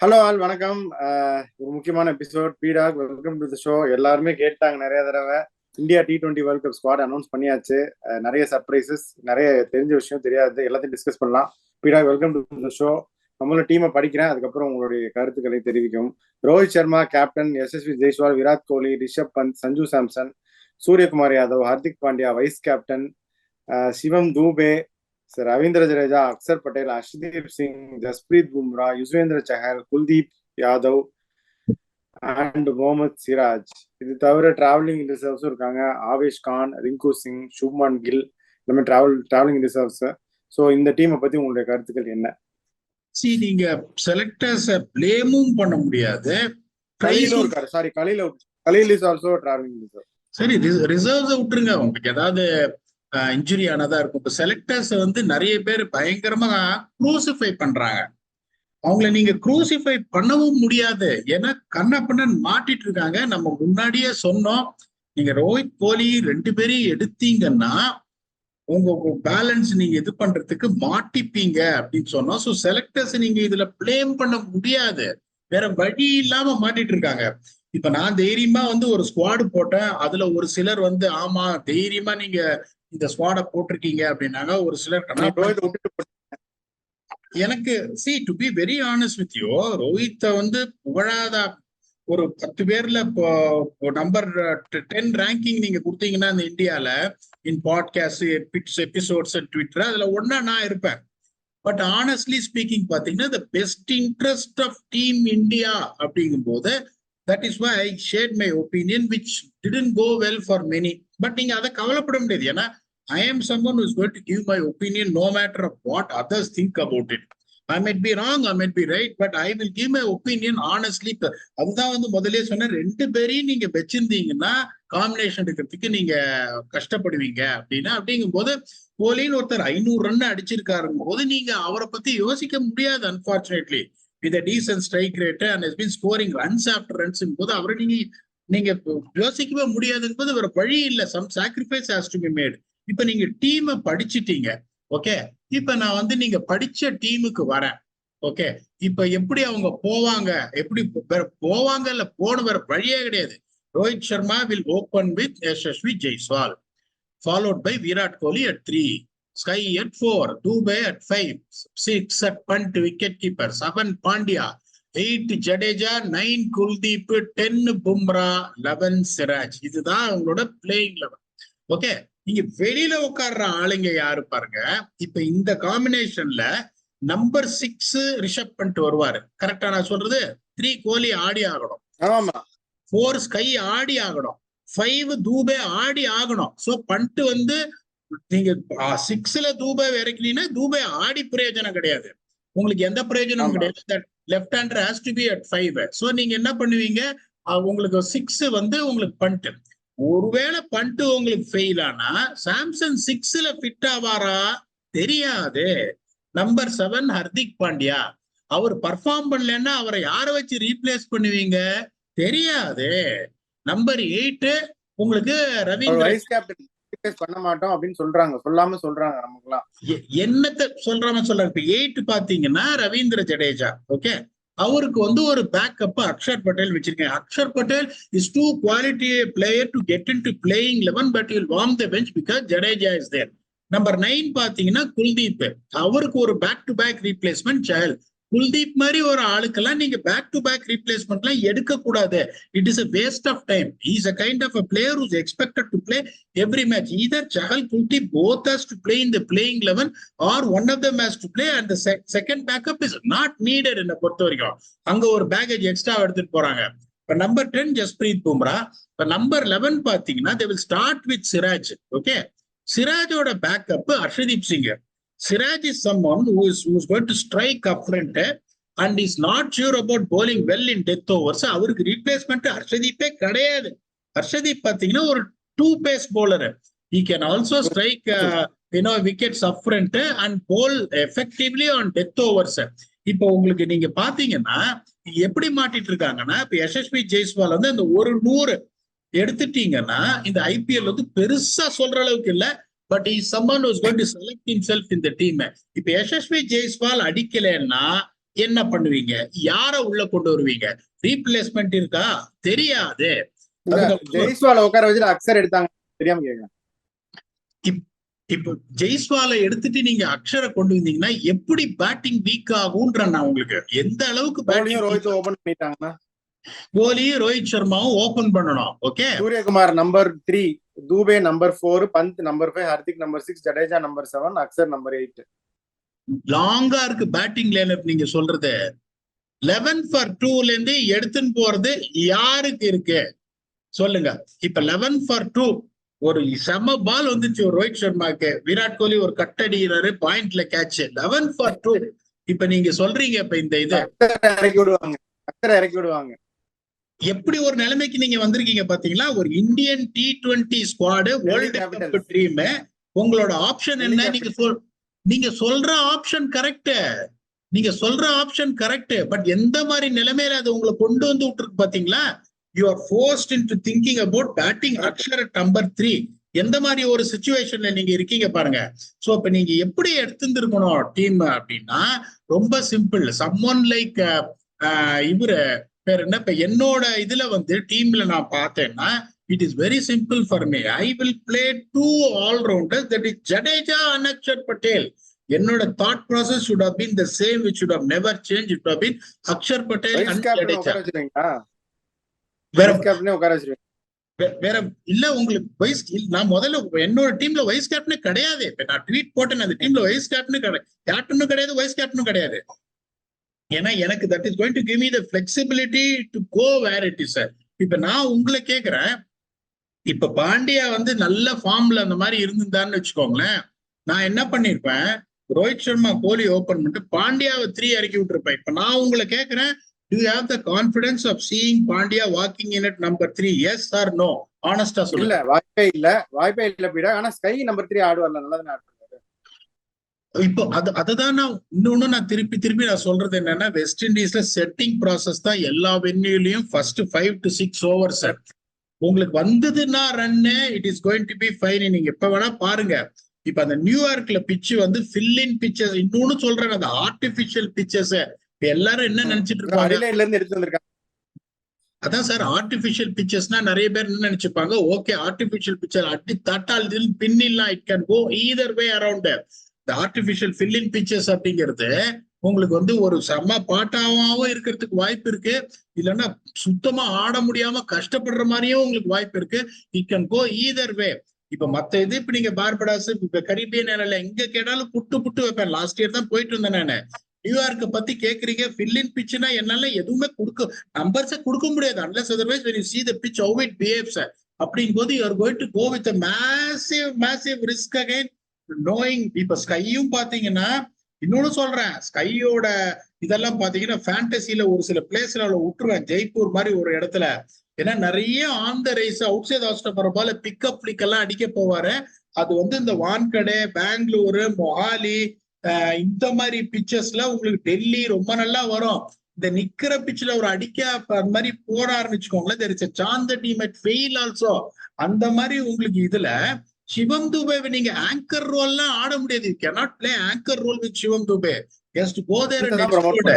Hello all வணக்கம். ஒரு முக்கியமான எபிசோட் பீடாக் வெல்கம் டு தி ஷோ. எல்லாருமே கேட்டாங்க நிறைய தடவை. India T20 world cup squad announce பண்ணியாச்சு. நிறைய சர்ப்ரைசஸ், நிறைய தெரிஞ்ச விஷயம் தெரியாது எல்லாத்தையும் டிஸ்கஸ் பண்ணலாம். பீடாக் வெல்கம் டு தி ஷோ. நம்மளோட டீமை படிக்கிறேன், அதுக்கப்புறம் உங்களுடைய கருத்துக்களை தெரிவிக்கும். Rohit Sharma captain, Yashasvi Jaiswal, Virat Kohli, Rishabh Pant, Sanju Samson, Suryakumar Yadav, Hardik Pandya vice captain, Shivam Dube, Ravindra Jadeja, Axar Patel, Arshdeep Singh, Jasprit Bumrah, Yuzvendra Chahal, Kuldeep Yadav and Mohammed Siraj. இது தவிர டிராவலிங் ரிசர்வ்ஸும் இருக்காங்க. ஆவேஷ் கான், ரிங்கு சிங், சுப்மான் கில், இந்த மாதிரி டிராவலிங் ரிசர்வ்ஸ். ஸோ இந்த டீமை பத்தி உங்களுடைய கருத்துக்கள் என்ன? நீங்க செலக்டர்ஸ் பிளேமும் பண்ண முடியாது. கலீலும் இருக்காரு. Sorry, Khaleel is also travelling reserve. சரி, ரிசர்வ்ஸை விட்டுருங்க. உங்களுக்கு ஏதாவது இன்ஜுரி ஆனதா இருக்கும். இப்போ செலக்டர்ஸ் நிறைய பேர் பயங்கரமா க்ரூசிஃபை பண்றாங்க. அவங்கள நீங்க க்ரூசிஃபை பண்ணவும் முடியாது. ஏன்னா கண்ணப்பண்ணன் மாட்டிட்டு இருக்காங்க. நம்ம முன்னாடியே சொன்னோம், நீங்க ரோஹித் கோலி 2 பேரையும் எடுத்தீங்கன்னா உங்க பேலன்ஸ் நீங்க இது பண்றதுக்கு மாட்டிப்பீங்க அப்படின்னு சொன்னோம். ஸோ செலக்டர்ஸ் நீங்க இதுல பிளேம் பண்ண முடியாது. வேற வழி இல்லாம மாட்டிட்டு இருக்காங்க. இப்ப நான் தைரியமா ஒரு ஸ்குவாடு போட்டேன். அதுல ஒரு சிலர் ஆமா தைரியமா நீங்க இந்த ஸ்குவாடை போட்டிருக்கீங்க அப்படின்னாங்க. ஒரு சிலர் எனக்கு to be very honest with you, ரோஹித்தை புகழாத ஒரு 10 பேர்ல இப்போ நம்பர் 10 ரேங்கிங் நீங்க கொடுத்தீங்கன்னா இந்த இந்தியால இன் பாட்காஸ்ட் எபிசோட்ஸ் ட்விட்டர் அதுல ஒன்னா நான் இருப்பேன். பட் ஆனஸ்ட்லி ஸ்பீக்கிங் பாத்தீங்கன்னா the best interest of team India அப்படிங்கும் போது that is why I shared my opinion which didn't go well for many. But நீங்க அதை கவலைப்பட முடியாது. ஏன்னா I am someone who is going to give my opinion no matter what others think about it. I might be wrong, I might be right, but I will give my opinion honestly. அதுதான் முதலே சொன்ன, 2 பேரையும் நீங்க வச்சிருந்தீங்கன்னா combination எடுக்கிறதுக்கு நீங்க கஷ்டப்படுவீங்க அப்படிங்கும் போது கோலின்னு ஒருத்தர் 500 ரன் அடிச்சிருக்காருங்கும் போது நீங்க அவரை பத்தி யோசிக்க முடியாது. Unfortunately with decent strike rate and has been scoring runs after runs போது அவரை நீங்க யோசிக்கவே முடியாதுங்க போது வேற வழி இல்லை. Some sacrifice has to be made. இப்ப நீங்க டீமை படிச்சுட்டீங்க. ஓகே, இப்ப நான் நீங்க படிச்ச டீமுக்கு வரேன். ஓகே, இப்ப எப்படி அவங்க போவாங்க, எப்படி போவாங்க இல்ல போன வேற வழியே கிடையாது. Rohit Sharma will open with Yashasvi Jaiswal, followed by Virat Kohli at 3, Sky at 4, Dubey at 5, 6 at punt wicket keeper, 7 Pandya, 8 Jadeja, 9 Kuldeep, 10 Bumrah, 11 Siraj. இதுதான் அவங்களோட பிளேயிங் லெவல். ஓகே, நீங்க வெளியில உட்கார்ற ஆளுங்க யாரு பாருங்க. இப்ப இந்த காம்பினேஷன்ல நம்பர் 6 ரிஷப் பண்ட் வருவாரு. கரெக்டா நான் சொல்றது? 3 கோலி ஆடி ஆகணும், 4 ஸ்கை ஆடி ஆகணும், 5 தூபே ஆடி ஆகணும். சோ பண்ட் நீங்க 6ல தூபே இறக்கினீங்கன்னா தூபே ஆடி பிரயோஜனம் கிடையாது. உங்களுக்கு எந்த பிரயோஜனமும் கிடையாது. That left hander has to be at 5. So நீங்க என்ன பண்ணுவீங்க, உங்களுக்கு 6 உங்களுக்கு பண்ட். ஒருவேளை பண்ட் உங்களுக்கு ஃபெயில் ஆனா சாம்சன் 6ல ஃபிட் ஆவாரா தெரியாது. நம்பர் 7 ஹர்திக் பாண்டியா, அவர் பர்ஃபார்ம் பண்ணலன்னா அவரை யாரை வச்சு ரீப்ளேஸ் பண்ணுவீங்க தெரியாது. நம்பர் 8 உங்களுக்கு ரவீந்திர பண்ண மாட்டோம் அப்படின்னு சொல்றாங்க. சொல்லாம சொல்றாங்க. நமக்குலாம் என்னத்தை சொல்றாம சொல்றாங்க. இப்ப 8 பாத்தீங்கன்னா ரவீந்திர ஜடேஜா. ஓகே, அவருக்கு ஒரு பேக்கப் அக்ஷர் பட்டேல் வச்சிருக்கேன். Axar Patel is too quality player to get into playing 11, but will warm the bench because Jadeja is there. Number 9 பாத்தீங்கன்னா குல்தீப், அவருக்கு ஒரு back to back replacement Chahal. Kuldeep மாதிரி ஒரு ஆளுக்கெல்லாம் நீங்க பேக் டு பேக் ரீப்ளேஸ்மெண்ட்லாம் எடுக்க கூடாது. It is a waste of time. He is a kind of a player who is expected to play every match. Either Chahal, Kuldeep, both has to play in the playing 11 or one of them has to play, and the second backup is not needed. என்ன பொறுத்த வரைக்கும் அங்க ஒரு package extra எடுத்துட்டு போறாங்க. இப்ப number 10 Jasprit Bumrah. இப்ப number 11 பாத்தீங்கன்னா they will start with Siraj. Okay, சிராஜோட backup Arshdeep Singh. Siraj is someone who is going to strike up front and is not sure about bowling well in death overs. அவருக்கு ரீப்ளேஸ்மெண்ட் ஹர்ஷதீப்பே கிடையாது. ஹர்ஷதீப் பாத்தீங்கன்னா ஒரு 2 base bowler. He can also strike wickets up front and bowl effectively on death overs. இப்போ உங்களுக்கு நீங்க பாத்தீங்கன்னா எப்படி மாட்டிட்டு இருக்காங்கன்னா, இப்ப யசஸ்வி ஜெய்ஸ்வால் அந்த ஒரு 100 எடுத்துட்டீங்கன்னா இந்த ஐபிஎல் பெருசா சொல்ற அளவுக்கு இல்ல. But he is someone who is going to select himself in the team. இப்ப யசஸ்வி ஜெய்ஸ்வால் அடிக்கலன்னா என்ன பண்ணுவீங்க? யார உள்ள கொண்டு வருவீங்க? ரீப்ளேஸ்மெண்ட் இருக்கா? தெரியாது. ஜெய்ஸ்வால உட்கார வச்சுட்டு அக்சர் எடுத்தாங்க, தெரியாம கேக்குறேன். இப்போ ஜெய்ஸ்வாலை எடுத்துட்டு நீங்க அக்ஷரை கொண்டு வந்தீங்கன்னா எப்படி பேட்டிங் வீக் ஆகும்ன்ற நான் உங்களுக்கு எந்த அளவுக்கு பேட்டிங் ரோஹித் ஓபன் பண்ணிட்டாங்கன்னா கோலியும் ரோஹித் சர்மாவும் ஓபன் பண்ணணும். Okay, Suryakumar number 3, Dube number 4, Pant number 5, Hardik number 6, Jadeja number 7, Axar number 8. லாங்கா இருக்கு பேட்டிங் லைனப். நீங்க சொல்றது 11 for 2ல இருந்து எடுத்துன்னு போறது யாருக்கு இருக்கு சொல்லுங்க. இப்ப 11 for 2 ஒரு செம பால் வந்துச்சு ரோஹித் சர்மாக்கு, விராட் கோலி ஒரு கட்டடிக்கிறாரு, பாயிண்ட்ல கேட்ச். 11 for 2. இப்ப நீங்க சொல்றீங்க இப்ப இந்த இது இறக்கி விடுவாங்க. எப்படி ஒரு நிலைமைக்கு நீங்க வந்திருக்கீங்க பாத்தீங்களா? ஒரு Indian T20 squad world cup dream. உங்களோட ஆப்ஷன் என்ன? நீங்க சொல்ற ஆப்ஷன் கரெக்ட், நீங்க சொல்ற ஆப்ஷன் கரெக்ட். பட் எந்த மாதிரி நிலைமையில அது உங்களை கொண்டு வந்து விட்டுருக்கு பாத்தீங்களா? You are forced into thinking about batting Akshar at number 3. எந்த மாதிரி ஒரு சிச்சுவேஷன்ல நீங்க இருக்கீங்க பாருங்க. சோ இப்ப நீங்க எப்படி எடுத்துருக்கணும் டீம் அப்படின்னா ரொம்ப சிம்பிள். சம்மொன் லைக் இவரு பேர் என்ன, இப்ப என்னோட இதுல வந்து டீம்ல நான் பார்த்தேன்னா it is very simple for me. I will play 2 allrounders, that is Jadeja and Axar Patel. என்னோட thought process should have been the same, which should have never changed. It would have been Axar Patel and Jadeja. வேற இல்ல உங்களுக்கு வைஸ். நான் முதல்ல என்னோட டீம்ல wise கேப்டனே கிடையாது. இப்ப நான் ட்வீட் போட்டேன், அந்த டீம்ல வைஸ் கேப்டனும் கிடையாது, வைஸ் கேப்டனும் கிடையாது. ஏன்னா எனக்கு that is going to give me the flexibility to go where it is. இப்ப நான் உங்களை கேக்குறேன், இப்ப பாண்டியா வந்து நல்ல ஃபார்ம்ல அந்த மாதிரி இருந்திருந்தான்னு வச்சுக்கோங்களேன், நான் என்ன பண்ணிருப்பேன், ரோஹித் சர்மா கோலி ஓபன் பண்ணிட்டு பாண்டியாவை 3 இறக்கி விட்டுருப்பேன். இப்ப நான் உங்களை கேக்குறேன், do you have the confidence of seeing Pandya walking in at number 3? Yes or no? Honestா சொல்லுங்க. இல்ல, வாய்ப்பே இல்ல பீடா. ஆனா ஸ்கை நம்பர் 3 ஆடுவார்ல, நல்லா தான ஆடுறாரு. இப்போ அதுதான் நான் இன்னொன்னு நான் திருப்பி நான் சொல்றது என்னன்னா, வெஸ்ட் இண்டீஸ்ல செட்டிங் ப்ராசஸ் தான் எல்லா வென்யூலயும் ஃபர்ஸ்ட் 5 to 6 ஓவர்ஸ். உங்களுக்கு வந்ததுன்னா run, it is going to be fine. நீங்க எப்ப வேணா பாருங்க. இப்ப அந்த நியூயார்க்ல பிட்ச் வந்து ஃபில் இன் பிச்சஸ், இன்னொன்னு சொல்றேன், அந்த ஆர்டிபிஷியல் பிச்சஸ். எல்லாரும் என்ன நினைச்சிட்டு இருப்பாங்க, அதான் சார் ஆர்டிபிஷியல் பிச்சர்ஸ்னா நிறைய பேர் என்ன நினைச்சுப்பாங்க, ஓகே ஆர்டிபிஷியல் பிச்சர் அடி தட்டால் பின்னில்லாம் it can go either way around. இந்த ஆர்டிபிஷியல் ஃபில்லின் பிச்சர்ஸ் அப்படிங்கிறது உங்களுக்கு வந்து ஒரு செம பாட்டாவும் இருக்கிறதுக்கு வாய்ப்பு இருக்கு, இல்லைன்னா சுத்தமா ஆட முடியாம கஷ்டப்படுற மாதிரியும் உங்களுக்கு வாய்ப்பு இருக்கு. இட் கேன் கோ ஈதர் வே. இப்ப மத்த இது இப்ப நீங்க பார்படாஸ், இப்ப கரீபியன் ஏரியால எங்க கேட்டாலும் புட்டு வைப்பேன். லாஸ்ட் இயர் தான் போயிட்டு இருந்தேன் நானு. நியூயார்க்க பத்தி கேக்குறீங்க, ஃபில்லின் பிட்ச்னா என்னால எதுவுமே நம்பர்ஸை கொடுக்க முடியாது unless otherwise when you see the pitch how it behaves. அப்படிங்கும் போது you are going to go with a massive risk again knowing. இப்ப ஸ்கையும் பாத்தீங்கன்னா, இன்னொன்னு சொல்றேன், ஸ்கையோட இதெல்லாம் பாத்தீங்கன்னா ஃபேண்டசில ஒரு சில பிளேஸ்ல விட்டுருவேன், ஜெய்ப்பூர் மாதிரி ஒரு இடத்துல. ஏன்னா நிறைய on the rise outside ஆஸ்ட்ரா பரவாயில்ல பிக்கப் பிளிக் எல்லாம் அடிக்க போவாரு. அது வந்து இந்த வான்கடே, பெங்களூரு, மொஹாலி இந்த மாதிரி பிச்சர்ஸ்ல உங்களுக்கு டெல்லி ரொம்ப நல்லா வரும். இந்த நிக்கிற பிச்சுல ஒரு அடிக்க அந்த மாதிரி போறாருன்னு வச்சுக்கோங்களேன், there is a chance that he might fail also. அந்த மாதிரி உங்களுக்கு இதுல சிவம் துபே நீங்க ஆங்கர் ரோல்லாம் ஆட முடியாது. You cannot play anchor role with Sivam Dubey. He has to go there and explode.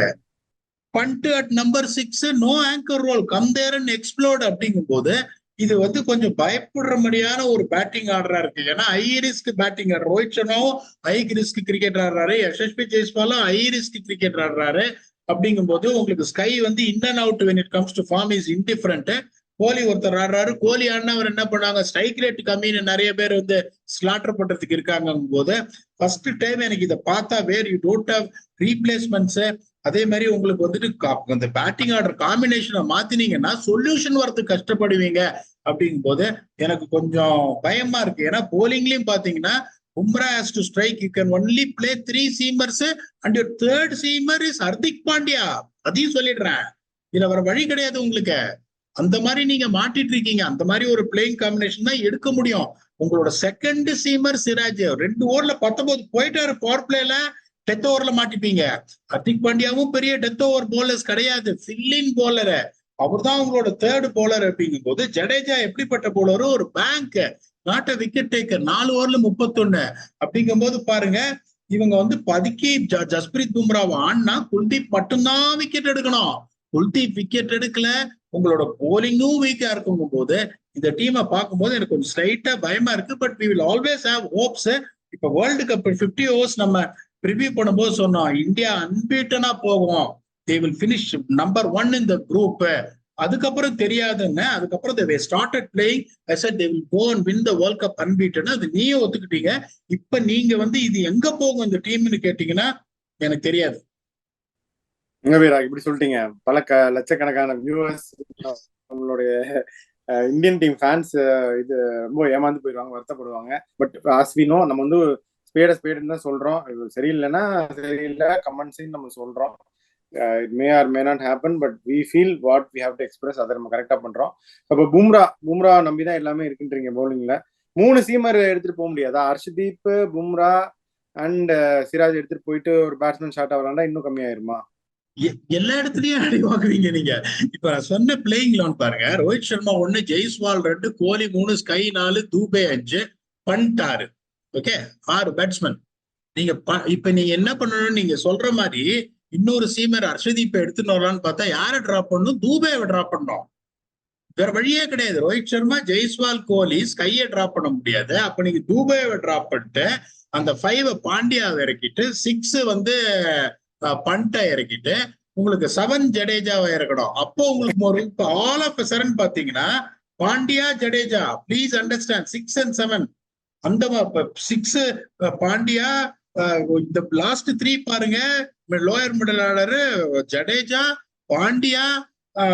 Punt at number 6, no anchor role, come there and explode. அப்படிங்கும் போது இது வந்து கொஞ்சம் பயப்படுற மாதிரியான ஒரு பேட்டிங் ஆர்டரா இருக்கு. ஏன்னா ஹை ரிஸ்க் பேட்டிங் ஆடுற ரோஹித் சர்மாவும் ஹை ரிஸ்க் கிரிக்கெட் ஆடுறாரு, யசஸ்வி ஜெய்ஸ்வாலும் ஹை ரிஸ்க் கிரிக்கெட் ஆடுறாரு. அப்படிங்கும் போது உங்களுக்கு ஸ்கை வந்து in and out when it comes to form is indifferent. Kohli ஒருத்தர் ஆடுறாரு, கோலி ஆடினா அவர் என்ன பண்ணாங்க, ஸ்ட்ரைக் ரேட் கம்மின்னு நிறைய பேர் வந்து ஸ்லாட்டர் பண்றதுக்கு இருக்காங்க போது ஃபர்ஸ்ட் டைம் எனக்கு இதை பார்த்தா where you don't have replacements. அதே மாதிரி உங்களுக்கு வந்துட்டு அந்த பேட்டிங் ஆர்டர் காம்பினேஷனை மாத்தினீங்கன்னா சொல்யூஷன் வரதுக்கு கஷ்டப்படுவீங்க. அப்படிங்கும் போது எனக்கு கொஞ்சம் பயமா இருக்கு. ஏன்னா போலிங்லயும் பாத்தீங்கன்னா Umrah has to strike. You can only play 3 seamers and your third seamer is Hardik Pandya. அதையும் சொல்லிடுறேன், இதுல வர வழி கிடையாது உங்களுக்கு. அந்த மாதிரி நீங்க மாட்டிட்டு இருக்கீங்க. அந்த மாதிரி ஒரு பிளேயிங் காம்பினேஷன் தான் எடுக்க முடியும். உங்களோட செகண்ட் சீமர் சிராஜ் 2 ஓவர்ல 19 போயிட்டாரு பவர் பிளேல, டெத் ஓவர்ல மாட்டிப்பீங்க. ஹர்திக் பாண்டியாவும் பெரிய டெத் ஓவர் போலர்ஸ் கிடையாது, ஃபில்லின் போலர். அவர் தான் உங்களோட தேர்ட் போலர். அப்படிங்கும் போது ஜடேஜா எப்படிப்பட்ட போலரும், ஒரு bank not a wicket taker, 4 ஓவர்ல 31. அப்படிங்கும் போது பாருங்க, இவங்க வந்து பதுக்கி ஜஸ்பிரீத் பும்ராவை ஆடினா குல்தீப் மட்டும்தான் விக்கெட் எடுக்கணும். குல்தீப் விக்கெட் எடுக்கல, உங்களோட போலிங்கும் வீக்கா இருக்கும் போது இந்த டீமை பார்க்கும்போது எனக்கு கொஞ்சம் ஸ்லைட்டா பயமா இருக்கு. But we will always have hopes. இப்ப வேர்ல்டு கப் 50 ஓவர்ஸ் நம்ம ப்ரிவியூ பண்ணும்போது சொன்னோம் இந்தியா அன்பீட்டனா போகும், they will finish number 1 in the group. அதுக்கப்புறம் தெரியாதுன்னு, அதுக்கப்புறம் they started playing, I said they will go and win the World Cup unbeaten. அது நீயே ஒத்துக்கிட்டீங்க. இப்ப நீங்க வந்து இது எங்க போகும் இந்த டீம்னு கேட்டீங்கன்னா எனக்கு தெரியாது. இப்படி சொல்லிட்டீங்க. பல லட்சக்கணக்கான வியூவர்ஸ் நம்மளுடைய இந்தியன் டீம் ஃபேன்ஸ் இது ரொம்ப ஏமாந்து போயிடுவாங்க, வருத்தப்படுவாங்க. பட் ஆஸ் வி நோ, நம்ம வந்து ஸ்பேடுன்னு தான் சொல்றோம். இது சரியில்லைன்னா சரியில்லை, கமெண்ட்ஸையும் நம்ம சொல்றோம். It may or may not happen, but we feel what we have to express. அதை நம்ம கரெக்டா பண்றோம். அப்ப பும்ரா நம்பிதான் எல்லாமே இருக்குன்றீங்க. பவுலிங்ல 3 சீமர் எடுத்துட்டு போக முடியாதா? ஹர்ஷ்தீப், பும்ரா அண்ட் சிராஜ் எடுத்துட்டு போயிட்டு ஒரு பேட்ஸ்மேன் ஷாட் விளாண்டா இன்னும் கம்மியாயிருமா? எல்லா இடத்துலயும் அடி வாங்குவீங்க நீங்க. இப்ப நான் சொன்ன பிளேயிங் லெவன் பாருங்க. Rohit Sharma 1, Jaiswal 2, Kohli 3, SKY 4, Dube 5, Pant 6. Okay, 6 batsman. நீங்க இப்ப நீங்க என்ன பண்ணணும், நீங்க சொல்ற மாதிரி இன்னொரு சீமர் ஹர்ஷதீப்பை எடுத்துட்டு வரலான்னு பார்த்தா யாரை டிராப் பண்ணணும்? தூபேவை டிராப் பண்ணணும். வேற வழியே கிடையாது. ரோஹித் சர்மா, ஜெய்ஸ்வால், கோலி, ஸ்கையை டிராப் பண்ண முடியாது. அப்ப நீங்க தூபேவை டிராப் பண்ணிட்டு அந்த 5 பாண்டியாவை இறக்கிட்டு 6 வந்து பண்ட்டை இறக்கிட்டு உங்களுக்கு 7 ஜடேஜாவை இறக்கணும். அப்போ உங்களுக்கு ஒரு ஆல் ஆஃப் சடன் பாத்தீங்கன்னா Pandya, Jadeja, please understand 6 and 7. அந்த 6 பாண்டியா, இந்த லாஸ்ட் 3 பாருங்க, lower middle order Jadeja, Pandya,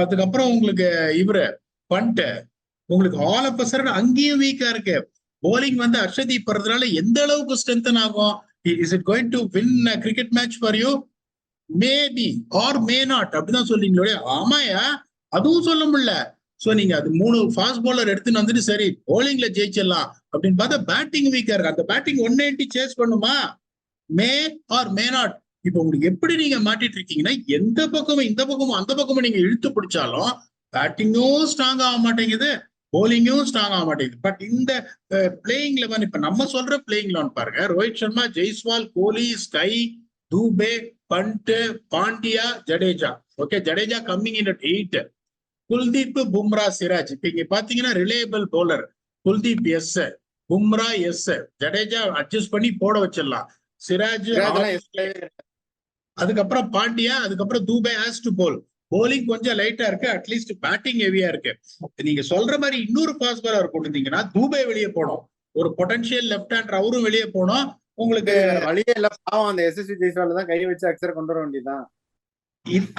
அதுக்கப்புறம் உங்களுக்கு இவரு பண்ட். உங்களுக்கு ஆல் ஆஃப் சடன் அங்கேயும் வீக்கா இருக்கு. போலிங் வந்து ஹர்ஷதீப் வர்றதுனால எந்த அளவுக்கு ஸ்ட்ரென்தன் ஆகும்? Is it going to win cricket match for you? Maybe R may not, அப்படிதான் சொல்றீங்களே. ஆமாயா, அதுவும் சொல்ல முடியல. சோ நீங்க அது 3 ஃபாஸ்ட் பவுலர் எடுத்துன்னு வந்துட்டு சரி போலிங்ல ஜெயிச்சிடலாம் அப்படின்னு பார்த்தா பேட்டிங் வீக்கா இருக்கு. அந்த பேட்டிங் 190 சேஸ் பண்ணுமா? மே ஆர் மே நாட். இப்போ உங்களுக்கு எப்படி நீங்க மாட்டிட்டு இருக்கீங்கன்னா எந்த பக்கமும் இந்த பக்கமும் அந்த பக்கமும் நீங்க இழுத்து பிடிச்சாலும் பேட்டிங்கும் ஸ்ட்ராங் ஆக மாட்டேங்குது, போலிங்கும் ஸ்ட்ராங் ஆக மாட்டேங்குது. பட் இந்த பிளேயிங் லெவன், இப்ப நம்ம சொல்ற பிளேயிங் லெவன் பாருங்க, Rohit Sharma, Jaiswal, Kohli, SKY, Dube, Pant, Pandya, Jadeja. Okay, Jadeja coming in at 8. Kuldeep, Bumrah, Siraj. இப்ப இங்க பாத்தீங்கன்னா reliable bowler Kuldeep yes, Bumrah yes, Jadeja adjust பண்ணி போட வச்சிடலாம். சிராஜ், அதுக்கப்புறம் பாண்டியா, அதுக்கப்புறம் Dube has to bowl. Bowling கொஞ்சம் லைட்டா இருக்கு, அட்லீஸ்ட் பேட்டிங் ஹெவியா இருக்கு. நீங்க சொல்ற மாதிரி இன்னொரு ஃபாஸ்ட் பாலர் கொண்டு வந்தீங்கன்னா தூபே வெளியே போனோம், ஒரு பொட்டன்ஷியல் லெஃப்ட் ஹேண்டர் அவரும் வெளியே போனோம். உங்களுக்கு வழியே இல்ல, பாவம் அந்த எஸ்எஸ்சி ஜெய்ஸ்வால் தான் கை வச்சு அக்சர் கொண்டு வர வேண்டியதுதான்.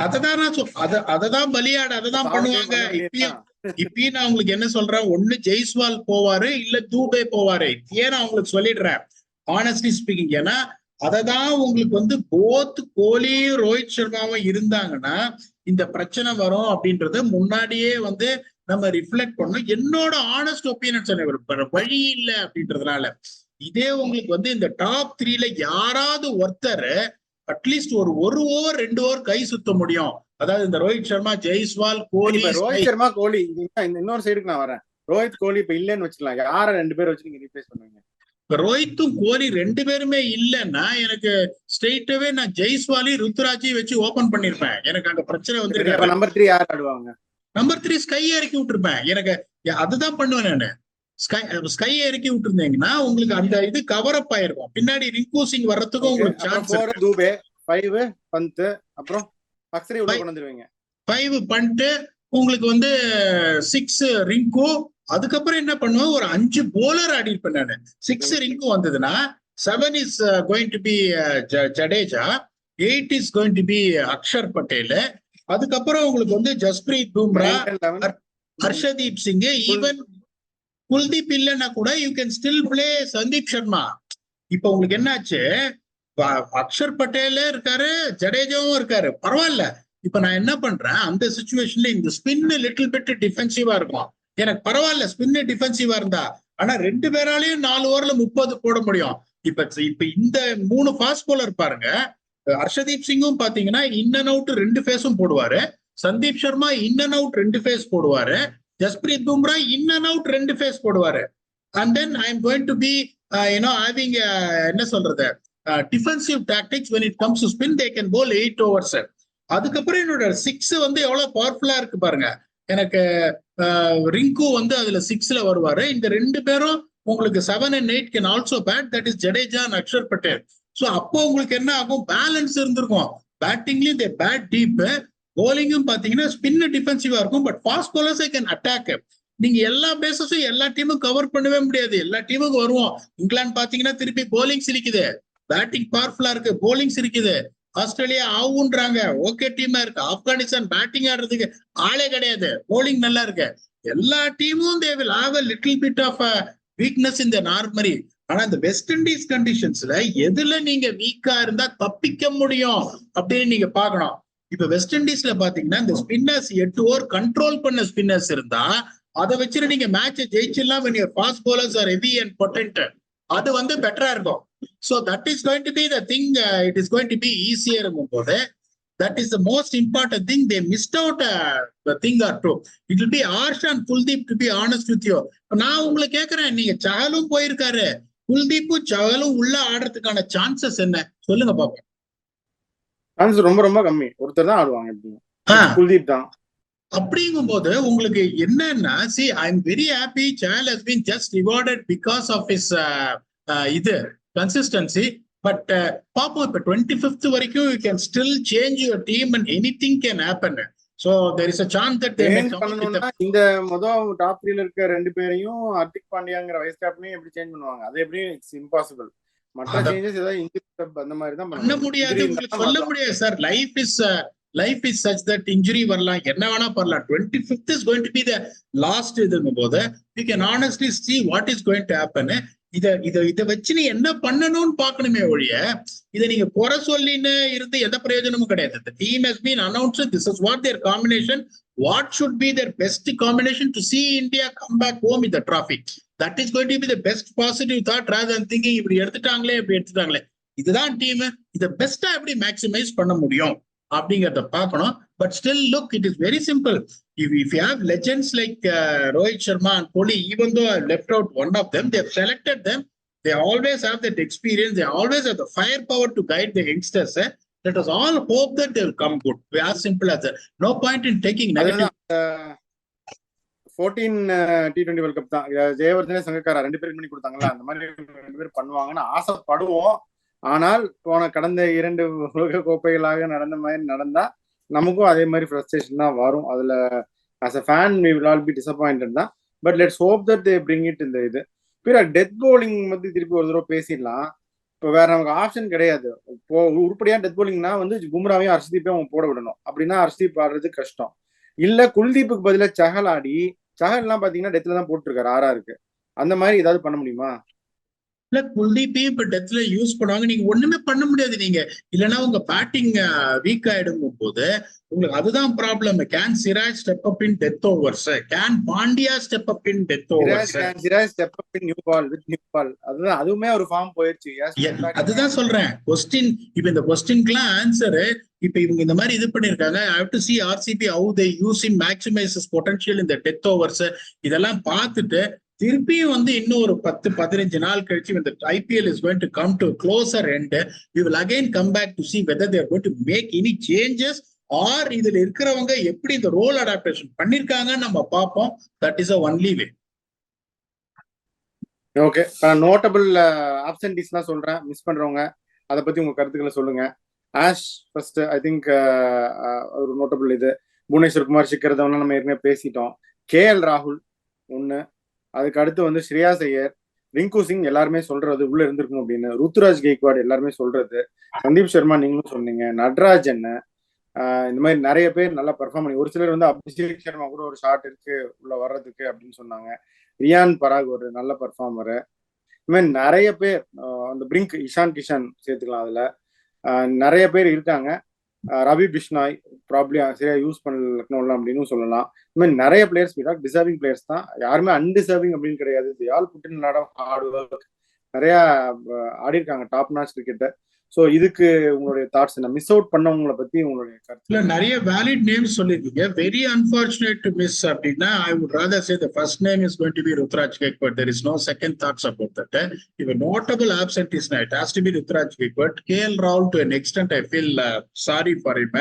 அததான் நான் அததான் பலியாடு, அததான் பண்ணுவாங்க. இப்பயும் நான் உங்களுக்கு என்ன சொல்றேன், ஒண்ணு ஜெய்ஸ்வால் போவாரு, இல்ல தூபே போவாரு. ஏன் நான் உங்களுக்கு சொல்லிடுறேன் ஆனஸ்ட்லி ஸ்பீக்கிங். ஏன்னா அததான் உங்களுக்கு வந்து போத் கோலியும் ரோஹித் சர்மாவும் இருந்தாங்கன்னா இந்த பிரச்சனை வரும் அப்படின்றத முன்னாடியே வந்து நம்ம ரிஃப்ளெக்ட் பண்ணணும். என்னோட ஆனஸ்ட் ஒப்பீனியன் சொன்ன வழி இல்லை அப்படின்றதுனால. இதே உங்களுக்கு வந்து இந்த டாப் 3ல யாராவது ஒருத்தர் அட்லீஸ்ட் ஒரு ஓவர் 2 ஓவர் கை சுத்த முடியும். அதாவது இந்த ரோஹித் சர்மா, ஜெய்ஸ்வால், கோலி. ரோஹித் சர்மா, கோலி இன்னொரு சைடுக்கு நான் வரேன். ரோஹித், கோலி இப்ப இல்லன்னு வச்சுக்கலாம், யார 2 பேர் வச்சு நீங்க ரீப்ளேஸ் பண்ணுவீங்க? ரோஹித்தும் கோலி 2 பேருமே இல்லைன்னா எனக்கு ஸ்ட்ரெயிட்டாவே நான் ஜெய்ஸ்வாலையும் ருத்துராஜையும் வச்சு ஓபன் பண்ணிருப்பேன். எனக்கு அங்க பிரச்சனை வந்து நம்பர் 3 யார் ஆடுவாங்க? நம்பர் 3 ஸ்கை இறக்கி விட்டுருப்பேன். எனக்கு அதுதான் பண்ணுவேன் நானு. ஸ்கை இறக்கி விட்டுருந்தீங்கன்னா உங்களுக்கு அந்த இது கவர் அப் ஆயிருக்கும். பின்னாடி ரிங்கு சிங் வர்றதுக்கும் உங்களுக்கு சான்ஸ் இருக்கு. தூபே 5, பந்த், அப்புறம் அக்ஸரை உள்ள கொண்டு வந்துருவீங்க. 5 பண்ட், உங்களுக்கு வந்து 6 ரிங்கு. அதுக்கப்புறம் என்ன பண்ணுவேன், ஒரு 5 போலர் ஆடி இருப்பேன் நானு. 6 ரிங்கு வந்ததுன்னா 7 is going to be Jadeja, 8 is going to be Axar Patel. அதுக்கப்புறம் உங்களுக்கு வந்து ஜஸ்பிரீத் பும்ரா, ஹர்ஷதீப் சிங், ஈவன் குல்தீப் இல்லைன்னா கூட you can still play Sandeep Sharma. இப்ப உங்களுக்கு என்னாச்சு, அக்ஷர் பட்டேல இருக்காரு, ஜடேஜாவும் இருக்காரு, பரவாயில்ல. இப்ப நான் என்ன பண்றேன், அந்த சிச்சுவேஷன்ல இந்த ஸ்பின் லிட்டில் பிட் டிஃபென்சிவா இருக்கும். எனக்கு பரவாயில்ல ஸ்பின் டிஃபென்சிவா இருந்தா, ஆனா 2 பேராலையும் 4 ஓவர்ல 30 போட முடியும். இப்ப இந்த 3 ஃபாஸ்ட் போலர் பாருங்க, ஹர்ஷதீப் சிங்கும் பாத்தீங்கன்னா இன் அண்ட் அவுட் 2 ஃபேஸும் போடுவாரு, Sandeep Sharma in and out 2 phase போடுவாரு, Jasprit Bumrah in and out 2 phase போடுவாரு. And then I am going to be having என்ன சொல்றது, defensive tactics when it comes to spin they can bowl 8 overs. அதுக்கப்புறம் என்னோட 6 வந்து எவ்வளவு பவர்ஃபுல்லா இருக்கு பாருங்க. எனக்கு ரிங்கு வந்து அதுல 6ல வருவாரு. இந்த ரெண்டு பேரும் உங்களுக்கு 7 and 8 can also bat, that is Jadeja and Axar Patel. So அப்போ உங்களுக்கு என்ன ஆகும், பேலன்ஸ் இருந்திருக்கும். பேட்டிங்லயும் தே பேட் டீப், போலிங்கும் பாத்தீங்கன்னா ஸ்பின் டிஃபென்சிவா இருக்கும். But fast bowlers can attack. நீங்க எல்லா பேசஸும் எல்லா டீமும் கவர் பண்ணவே முடியாது. எல்லா டீமுக்கும் வருவோம். இங்கிலாந்து பாத்தீங்கன்னா திருப்பி போலிங் சிரிக்குது, பேட்டிங் பவர்ஃபுல்லா இருக்கு, போலிங் சிரிக்குது. ஆஸ்திரேலியா ஆவுன்றாங்க, ஓகே டீமா இருக்கு. ஆப்கானிஸ்தான் பேட்டிங் ஆடுறதுக்கு ஆளே கிடையாது, போலிங் நல்லா இருக்கு. எல்லா டீமும் they will have a little bit of a weakness in the நார்மரி. ஆனா இந்த வெஸ்ட் இண்டீஸ் கண்டிஷன்ஸ்ல எதுல நீங்க வீக்கா இருந்தா தப்பிக்க முடியும் அப்படின்னு நீங்க பாக்கணும். இப்ப வெஸ்ட் இண்டீஸ்ல பாத்தீங்கன்னா இந்த ஸ்பின்னர்ஸ் 8 ஓவர் கண்ட்ரோல் பண்ண ஸ்பின்னர்ஸ் இருந்தா அதை வச்சு நீங்க மேட்சை ஜெயிச்சிடலாம். when your fast bowlers are heavy and potent, அது வந்து பெட்டரா இருக்கும். So that is going to be the thing, it is going to be easier போது. That is the most important thing. They missed out the thing or two. It will be harsh on Kuldeep, to be honest with you. நான் உங்களை கேட்கிறேன், நீங்க சஹலும் போயிருக்காரு, குல்தீப்பும் சஹலும் உள்ள ஆடுறதுக்கான chances என்ன சொல்லுங்க பாப்போம். சான்ஸ் ரொம்ப ரொம்ப கம்மி, ஒருத்தர் தான் ஆடுவாங்க, குல்தீப் தான். அப்படிங்கும் போது உங்களுக்கு என்னன்னா, see I'm very happy Chahal has been just rewarded because of his இது consistency. பட் பாப்போம், இப்ப 25th வரைக்கும் you can still change your team and anything can happen. So there is a chance that they may come with இந்த முதல் top 3ல இருக்க ரெண்டு பேரையும் Hardik பாண்டியாங்கிற wise கேப்டனையும் எப்படி சேஞ்ச் பண்ணுவாங்க? அது எப்படி? It's impossible. மற்ற சேஞ்சஸ் ஏதாவது இன்ஜுரி அந்த மாதிரி தான் பண்ண முடியாது. உங்களுக்கு சொல்ல முடியாது sir. Life is such that injury வரலாம், என்ன வேணா பண்ணலாம். 25th is going to be the last இதுங்கும் போது you can honestly see what is going to happen. இதை வச்சு நீ என்ன பண்ணணும்னு பாக்கணுமே ஒழிய இதை நீங்க குறை சொல்லின்னு இருந்து எந்த பிரயோஜனமும் கிடையாது. The team has been announced, this is what their combination, what should be their best combination to see India come back home with the trophy. That is going to be the best positive thought rather than thinking இப்படி எடுத்துட்டாங்களே. இதுதான் team, இதை பெஸ்டா எப்படி maximise பண்ண முடியும் அப்படிங்கறத பார்க்கணும். But still, look, it is very simple. If you have legends like Rohit Sharma and Kohli, even though I've left out one of them, they've selected them. They always have that experience. They always have the firepower to guide the youngsters. Let us all hope that they will come good. As simple as that. No point in taking negative. 14 T20 world cup தான் ஜெயவர்தனே சங்கக்காரா 2 பேருக்கு பண்ணி கொடுத்தாங்களா, அந்த மாதிரி 2 பேர் பண்ணுவாங்கன்னு ஆசைப்படுவோம். ஆனால் கடந்த 2 உலக கோப்பைகளாக நடந்த மாதிரி நடந்தா நமக்கும் அதே மாதிரி ஃப்ரஸ்ட்ரேஷன் தான் வரும். அதுல as a fan we will all be disappointed தான். But let's hope that they bring it இந்த இது. டெத் பவுலிங் பத்தி திருப்பி ஒரு தடவை பேசிடலாம். இப்போ வேற நமக்கு ஆப்ஷன் கிடையாது. இப்போ உருப்படியா டெத் பவுலிங்னா வந்து பும்ராவையும் ஹர்ஷ்தீப்பையும் அவங்க போட விடணும். அப்படின்னா ஹர்ஷ்தீப் ஆடுறது கஷ்டம். இல்ல குல்தீப்புக்கு பதிலா சஹல் ஆடி, சஹல்லாம் பாத்தீங்கன்னா டெத்ல தான் போட்டிருக்காரு RRக்கு. அந்த மாதிரி ஏதாவது பண்ண முடியுமா? குல்தீப்பையும் இப்ப டெத்ல யூஸ் பண்ணுவாங்க. நீங்க ஒண்ணுமே பண்ண முடியாது. நீங்க இல்லைன்னா உங்க பேட்டிங் வீக் ஆயிடும் போது உங்களுக்கு அதுதான் problem. Can Siraj step up in death overs? Can Pandya step up in death overs? Siraj step up in new ball with new ball. அதுதான், அதுவுமே ஒரு ஃபார்ம் போயிருச்சு. அதுதான் சொல்றேன். கொஸ்டின் இப்ப இந்த கொஸ்டின்க்குலாம் ஆன்சர் இப்ப இவங்க இந்த மாதிரி இது பண்ணிருக்காங்க. I have to see RCB how they use him, maximize his potential in the death overs. இதெல்லாம் பார்த்துட்டு திருப்பியும் வந்து இன்னும் ஒரு 10-15 நாள் கழிச்சு இந்த IPL is going to come to a closer end. We will again come back to see whether they are going to make any changes or இதுல இருக்கிறவங்க எப்படி இந்த ரோல் அடாப்டேஷன் பண்ணிருக்காங்கன்னு நம்ம பார்ப்போம். That is the only way. Okay, notable absentees தான் சொல்றேன், miss பண்றவங்க அதை பத்தி உங்க கருத்துக்களை சொல்லுங்க. ஆஷ் ஃபர்ஸ்ட், ஐ திங்க் ஒரு நோட்டபிள் இது புவனேஸ்வர் குமார், சிக்கர் தவன் நம்ம ஏற்கனவே பேசிட்டோம். KL ராகுல் ஒண்ணு, அதுக்கு அடுத்து வந்து ஸ்ரேயாஸ் ஐயர், ரிங்கு சிங் எல்லாருமே சொல்றது உள்ள இருந்திருக்கும் அப்படின்னு, ருத்துராஜ் கெய்க்வாட் எல்லாருமே சொல்றது, சந்தீப் சர்மா நீங்களும் சொன்னீங்க, நட்ராஜன், இந்த மாதிரி நிறைய பேர் நல்லா பெர்ஃபார்ம் பண்ணி, ஒரு சிலர் வந்து அபிஷேக் சர்மா கூட ஒரு ஷாட் இருக்கு உள்ள வர்றதுக்கு அப்படின்னு சொன்னாங்க. ரியான் பராக் ஒரு நல்ல பெர்ஃபார்மரு. இந்த மாதிரி நிறைய பேர், அந்த பிரிங்க் இஷான் கிஷான் சேர்த்துக்கலாம், அதுல நிறைய பேர் இருக்காங்க. ரவி பிஷ்னாய் ப்ராப்ளி சரியா யூஸ் பண்ணலாம் அப்படின்னு சொல்லலாம். இந்த மாதிரி நிறைய பிளேயர்ஸ் டிசர்விங் பிளேயர்ஸ் தான், யாருமே அன்டிசர்விங் அப்படின்னு கிடையாது. They all put in a lot of hard work. நிறைய ஆடி இருக்காங்க டாப் நாச் கிரிக்கெட்டை. ஸோ இதுக்கு உங்களுடைய தாட்ஸ் என்ன? மிஸ் அவுட் பண்ணவங்களை பத்தி உங்களுடைய கருத்து? நிறைய வேலிட் நேம்ஸ் சொல்லிருக்கீங்க. வெரி அன்பார்ச்சுனேட் டு மிஸ் அப்படின்னா I would rather say the first name is going to be Ruturaj Gaikwad. There is no second thoughts about that. If a notable absent is it has to be Rutraj Gaikwad. KL Rahul to an extent I feel sorry for him.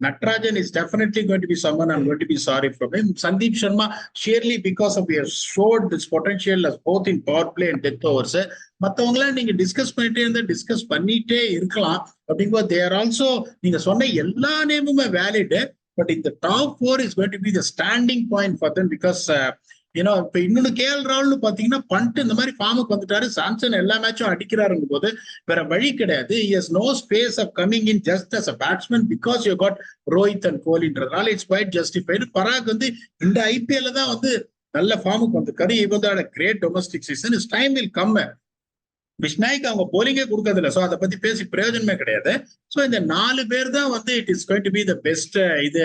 Natarajan is definitely going to be someone I'm going to be sorry for him. Sandeep Sharma, surely because of he has showed this potential as both in power play and death overs. மற்றவங்கள நீங்க discuss பண்ணிட்டே இருந்தா discuss பண்ணிட்டே இருக்கலாம். அப்படிங்கும்போது they are also நீங்க சொன்ன எல்லா நேமுமே வேலிட். பட் இந்த top 4 is going to be the standing point for them because ஏன்னா இப்ப இன்னொன்னு கேஎல் ராகுல்னு பாத்தீங்கன்னா பண்ட் இந்த மாதிரி ஃபார்முக்கு வந்துட்டாரு. சாம்சன் எல்லா மேட்சும் அடிக்கிறாருங்க போது வேற வழி கிடையாது. He has no space of coming in just as a batsman because you got Rohit and கோலின்றதுனால இட்ஸ் குவைட் ஜஸ்டிஃபைடு. பராக் வந்து இந்த ஐபிஎல்ல தான் வந்து நல்ல ஃபார்முக்கு வந்திருக்காரு. இவங்க great domestic season. His time will come. பிஷ்னாய்க்கு அவங்க போலிங்கே கொடுக்கறது இல்லை. ஸோ அதை பத்தி பேசி பிரயோஜனமே கிடையாது. ஸோ இந்த 4 பேர் தான் வந்து it is going to be the best இது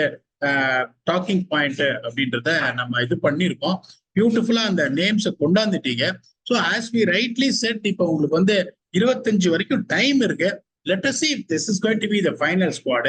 டாக்கிங் பாயிண்ட் அப்படின்றத நம்ம இது பண்ணிருக்கோம். பியூட்டிஃபுல்லா அந்த நேம்ஸை கொண்டாந்துட்டீங்க. So as we rightly said, இப்போ உங்களுக்கு வந்து 25 வரைக்கும் டைம் இருக்கு. Let us see if this is going to be the final squad.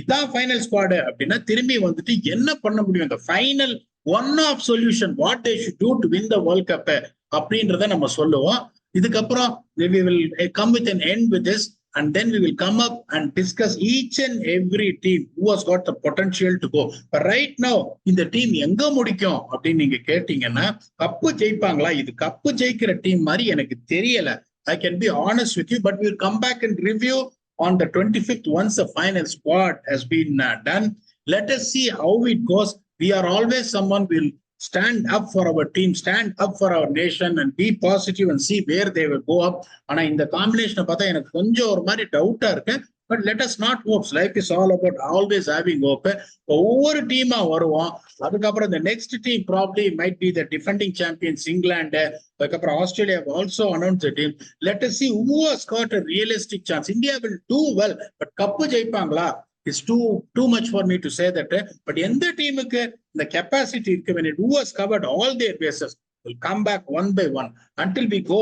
இதான் ஃபைனல் ஸ்குவாடு அப்படின்னா திரும்பி வந்துட்டு என்ன பண்ண முடியும்? இந்த final one off solution what they should do to win the world cup அப்படின்றத நம்ம சொல்லுவோம். இதுக்கப்புறம் we will come with an end with this and then we will come up and discuss each and every team who has got the potential to go. But right now இந்த team எங்க முடிக்கும் அப்படின்னு நீங்க கேட்டீங்கன்னா cup ஜெயிப்பாங்களா? இது cup ஜெயிக்கிற team மாதிரி எனக்கு தெரியல. I can be honest with you, but we will come back and review on the 25th once the final squad has been done. Let us see how it goes. We are always someone will stand up for our team, stand up for our nation and be positive and see where they will go up. ஆனா இந்த காம்பினேஷனை பார்த்தா எனக்கு கொஞ்சம் ஒரு மாதிரி டவுட்டா இருக்கு. But let us not hopes. Life is all about always having hope. ஒவ்வொரு டீமா வருவோம். அதுக்கப்புறம் இந்த next team probably might be the defending champions England. அதுக்கப்புறம் Australia also announce the team. Let us see who has got a realistic chance. India will do well, but cup ஜெயிப்பாங்களா? It's too much for me to say that. But எந்த டீமுக்கு இந்த capacity இருக்கு when it has covered all their bases will come back one by one until we go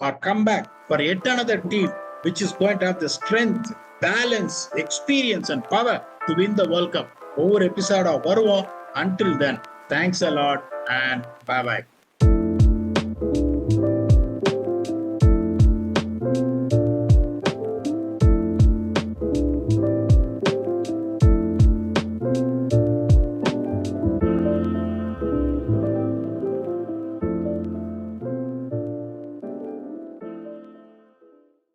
or come back for yet another team which is going to have the strength, balance, experience and power to win the World Cup. ஒவ்வொரு எபிசோடா வருவோம். Until then, thanks a lot and bye bye.